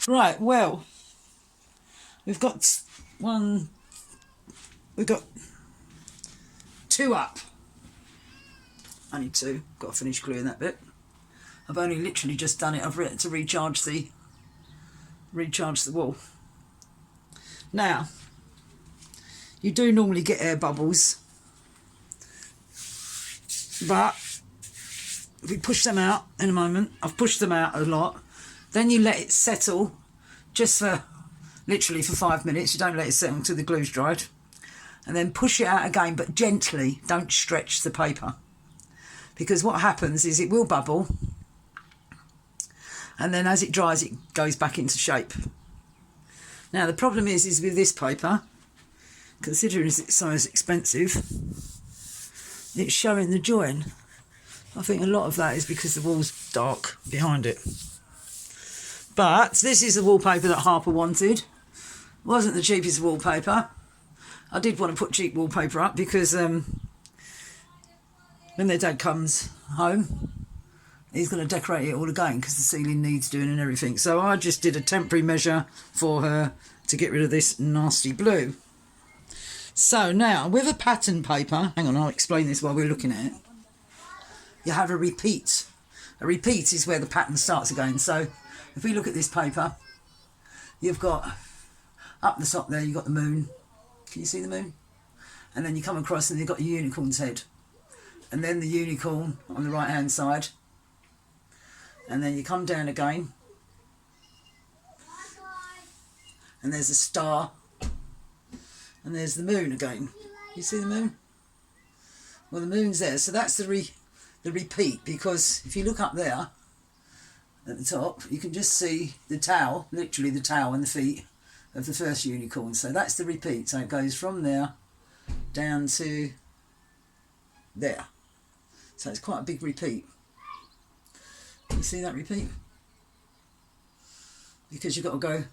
Right, well, we've got one, we've got two up. Only two. Got to finish gluing that bit. I've only literally just done it. I've written to recharge the wall. Now, you do normally get air bubbles, but if we push them out in a moment, I've pushed them out a lot, then you let it settle just for literally for 5 minutes. You don't let it settle until the glue's dried, and then push it out again, but gently. Don't stretch the paper, because what happens is it will bubble, and then as it dries it goes back into shape. Now the problem is with this paper, considering it's so expensive, it's showing the join. I think a lot of that is because the wall's dark behind it. But this is the wallpaper that Harper wanted. It wasn't the cheapest wallpaper. I did want to put cheap wallpaper up because when their dad comes home, he's going to decorate it all again because the ceiling needs doing and everything. So I just did a temporary measure for her to get rid of this nasty blue. So now, with a pattern paper, hang on, I'll explain this while we're looking at it. You have a repeat. A repeat is where the pattern starts again. So if we look at this paper, you've got, up the top there, you've got the moon. Can you see the moon? And then you come across and you've got a unicorn's head. And then the unicorn on the right hand side. And then you come down again. And there's a star. And there's the moon again. You see the moon? Well, the moon's there. So that's the repeat, because if you look up there at the top, you can just see the tail, literally the tail and the feet of the first unicorn. So that's the repeat. So it goes from there down to there. So it's quite a big repeat. You see that repeat? Because you've got to go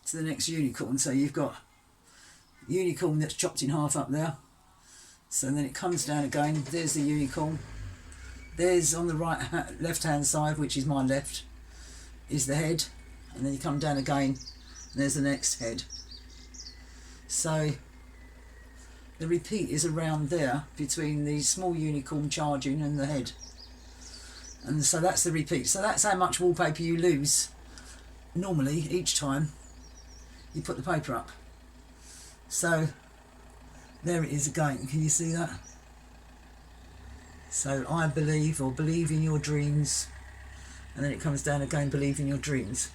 to the next unicorn. So you've got unicorn that's chopped in half up there. So then it comes down again. There's the unicorn. There's on the left hand side, which is my left, is the head. And then you come down again and there's the next head. So the repeat is around there between the small unicorn charging and the head. And so that's the repeat. So that's how much wallpaper you lose normally each time you put the paper up. So there it is again. Can you see that? So I believe, or believe in your dreams. And then it comes down again, believe in your dreams.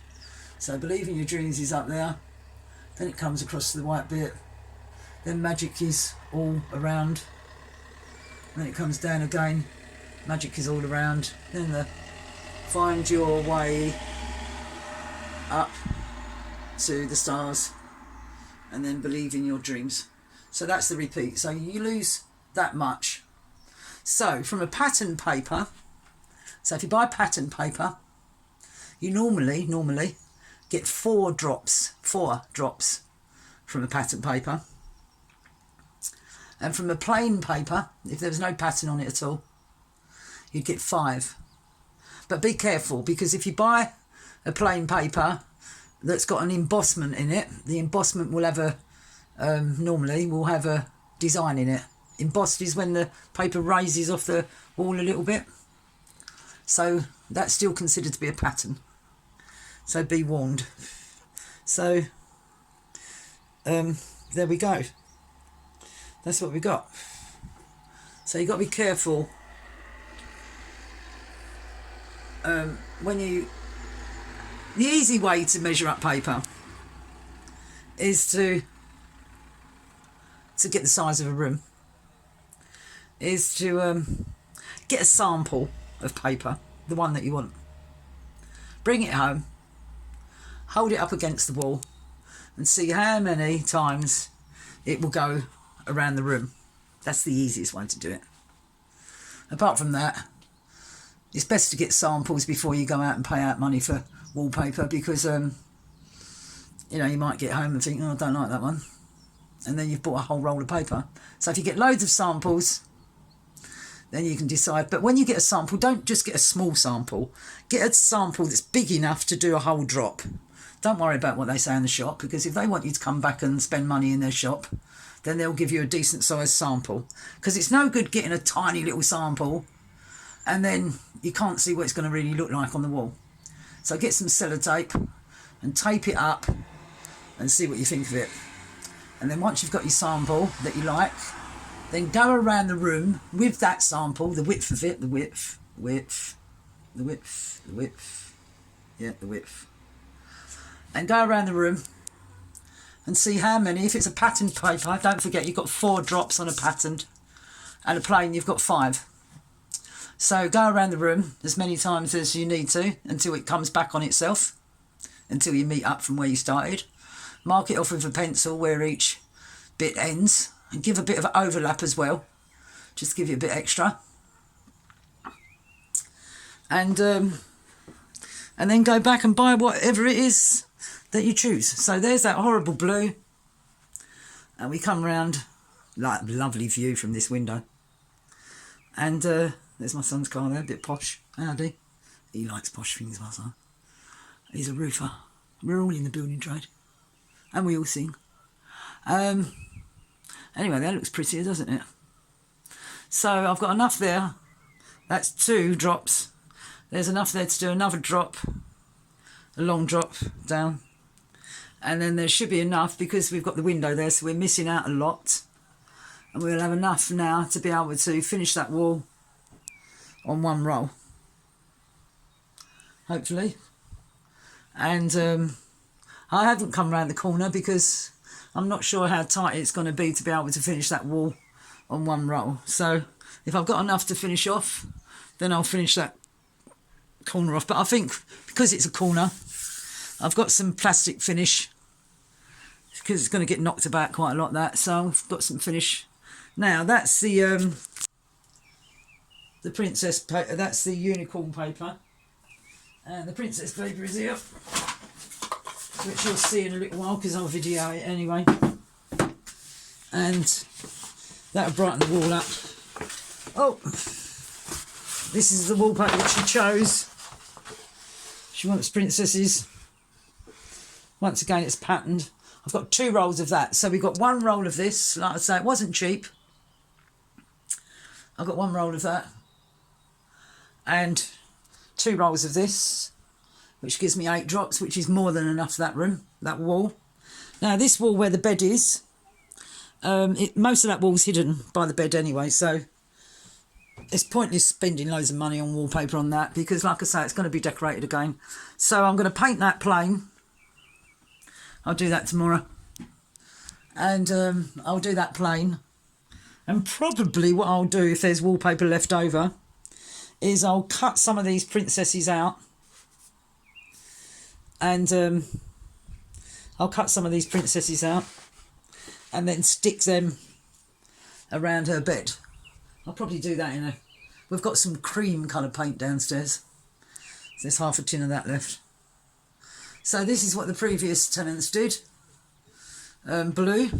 So believe in your dreams is up there. Then it comes across to the white bit. Then magic is all around. Then it comes down again. Magic is all around. Then the find your way up to the stars. And then believe in your dreams. So that's the repeat. So you lose that much. So from a pattern paper, so if you buy pattern paper, you normally get 4 drops from a pattern paper. And from a plain paper, if there was no pattern on it at all, you'd get 5. But be careful, because if you buy a plain paper that's got an embossment in it, the embossment will have a normally will have a design in it. Embossed is when the paper raises off the wall a little bit. So that's still considered to be a pattern. So be warned. So there we go. That's what we got. So you've got to be careful when you... The easy way to measure up paper is to get the size of a room, is to get a sample of paper, the one that you want. Bring it home, hold it up against the wall and see how many times it will go around the room. That's the easiest way to do it. Apart from that, it's best to get samples before you go out and pay out money for wallpaper, because you know, you might get home and think, oh, I don't like that one, and then you've bought a whole roll of paper. So if you get loads of samples, then you can decide. But when you get a sample, don't just get a small sample. Get a sample that's big enough to do a whole drop. Don't worry about what they say in the shop, because if they want you to come back and spend money in their shop, then they'll give you a decent sized sample. Because it's no good getting a tiny little sample and then you can't see what it's going to really look like on the wall. So get some sellotape and tape it up and see what you think of it. And then once you've got your sample that you like, then go around the room with that sample, the width of it, the width, yeah, the width. And go around the room and see how many. If it's a patterned paper, don't forget you've got 4 drops on a patterned, and a plain you've got 5. So go around the room as many times as you need to until it comes back on itself, until you meet up from where you started. Mark it off with a pencil where each bit ends, and give a bit of overlap as well, just to give you a bit extra. And then go back and buy whatever it is that you choose. So there's that horrible blue, and we come round, like, lovely view from this window, and there's my son's car there, a bit posh. Howdy. He likes posh things, my son. He's a roofer. We're all in the building trade, and we all sing. Anyway, that looks prettier, doesn't it? So I've got enough there. That's 2 drops. There's enough there to do another drop, a long drop down. And then there should be enough, because we've got the window there, so we're missing out a lot. And we'll have enough now to be able to finish that wall on 1 roll, hopefully. And I haven't come round the corner because I'm not sure how tight it's going to be able to finish that wall on 1 roll. So if I've got enough to finish off, then I'll finish that corner off. But I think because it's a corner, I've got some plastic finish, because it's going to get knocked about quite a lot, that. So I've got some finish. Now that's the princess paper, that's the unicorn paper, and the princess paper is here, which you'll see in a little while because I'll video it anyway. And that'll brighten the wall up. Oh, this is the wallpaper that she chose. She wants princesses. Once again, it's patterned. I've got 2 rolls of that. So we've got 1 roll of this. Like I say, it wasn't cheap. I've got 1 roll of that. And 2 rolls of this, which gives me 8 drops, which is more than enough for that room, that wall. Now, this wall where the bed is, most of that wall's hidden by the bed anyway, so it's pointless spending loads of money on wallpaper on that, because, like I say, it's going to be decorated again. So I'm going to paint that plain. I'll do that tomorrow. And I'll do that plain. And probably what I'll do, if there's wallpaper left over, is I'll cut some of these princesses out. And I'll cut some of these princesses out and then stick them around her bed. I'll probably do that in a... We've got some cream colour paint downstairs. So there's half a tin of that left. So this is what the previous tenants did. Blue.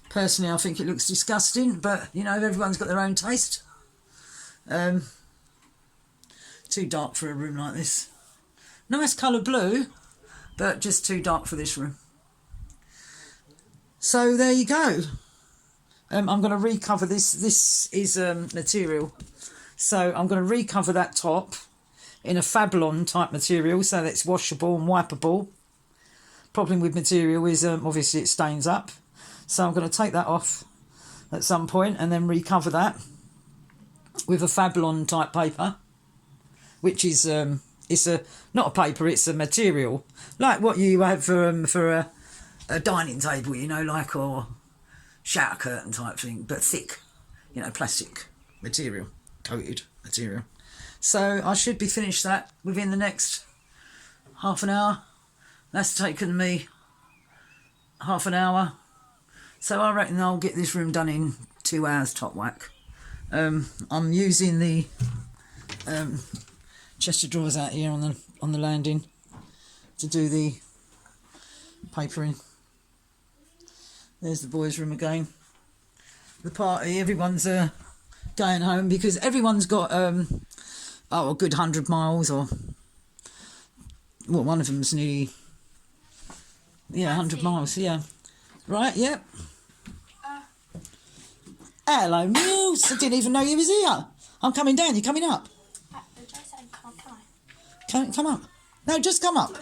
Personally, I think it looks disgusting, but, you know, everyone's got their own taste. Too dark for a room like this. Nice colour blue, but just too dark for this room. So there you go. I'm going to recover this. This is material. So I'm going to recover that top in a Fablon type material, so that it's washable and wipeable. Problem with material is obviously it stains up. So I'm going to take that off at some point and then recover that with a Fablon type paper, which is it's a not a paper, it's a material like what you have for a dining table, you know, like, or shower curtain type thing, but thick, you know, plastic material, coated material. So I should be finished that within the next half an hour. That's taken me half an hour. So I reckon I'll get this room done in 2 hours top whack. I'm using the chest of drawers out here on the landing to do the papering. There's the boys' room again. The party, everyone's going home because everyone's got a good 100 miles or well, one of them's nearly 100 miles. Yeah, right. Yep. Hello, Muse. I didn't even know you was here. I'm coming down. You coming up? Come up. No, just come up.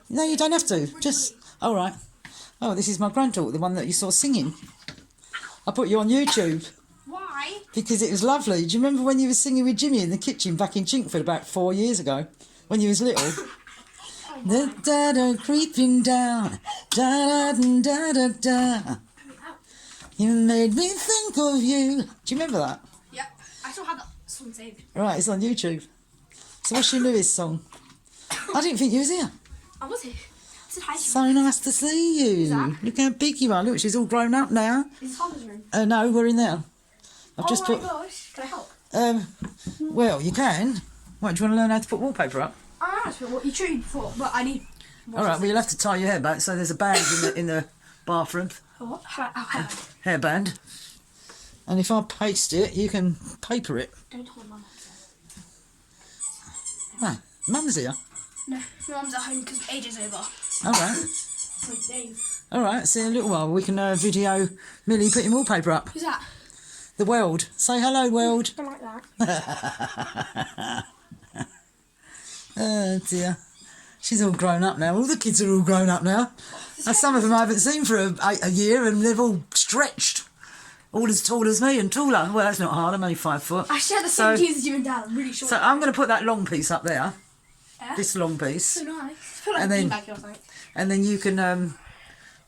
No, you don't have to. Just all right. Oh, this is my granddaughter, the one that you saw singing. I put you on YouTube. Why? Because it was lovely. Do you remember when you were singing with Jimmy in the kitchen back in Chinkford about 4 years ago, when you was little? Da da da, creeping down, da da da da da. You made me think of you. Do you remember that? Yep. I still have that song saved. Right, it's on YouTube. So what's your newest song? I didn't think you was here. I was here. I said hi. So nice to see you. Who's that? Look how big you are. Look, she's all grown up now. Is Father's room? No, we're in there. I've Oh just my put. gosh. Can I help? Well, you can. What, do you want to learn how to put wallpaper up? I asked for what you treated before, but I need. All right. Well, you'll have to tie your hair back. So there's a band in the bathroom. What? How? Hairband. And if I paste it, you can paper it. Don't tell my mum. Ah, Mum's here. No, my mum's at home because Age is over. All right. With Dave. All right. See you in a little while. We can video Millie putting wallpaper up. Who's that? The world. Say hello, world. I don't like that. Oh dear. She's all grown up now. All the kids are all grown up now. And some of them I haven't seen for a year, and they've all stretched. All as tall as me and taller. Well, that's not hard. I'm only 5 foot. I share the same teeth as you and Dad. I'm really short. So I'm going to put that long piece up there. Yeah? This long piece. So nice. Put like And a then- beanbag here or something. And then you can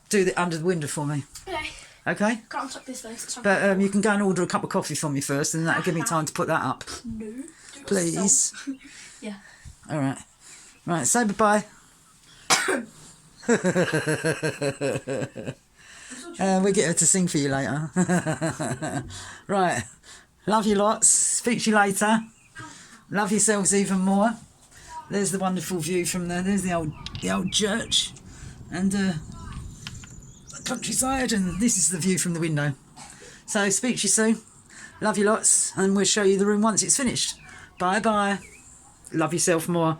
do the under the window for me. Okay. Okay? Can't tuck this first. But you can go and order a cup of coffee for me first, and that'll give me time to put that up. No. Do it Please. yourself. Yeah. All right. Right, say bye-bye. We get her to sing for you later. Right. Love you lots. Speak to you later. Love yourselves even more. There's the wonderful view from there. There's the old church and the countryside, and this is the view from the window. So speak to you soon. Love you lots, and we'll show you the room once it's finished. Bye bye. Love yourself more.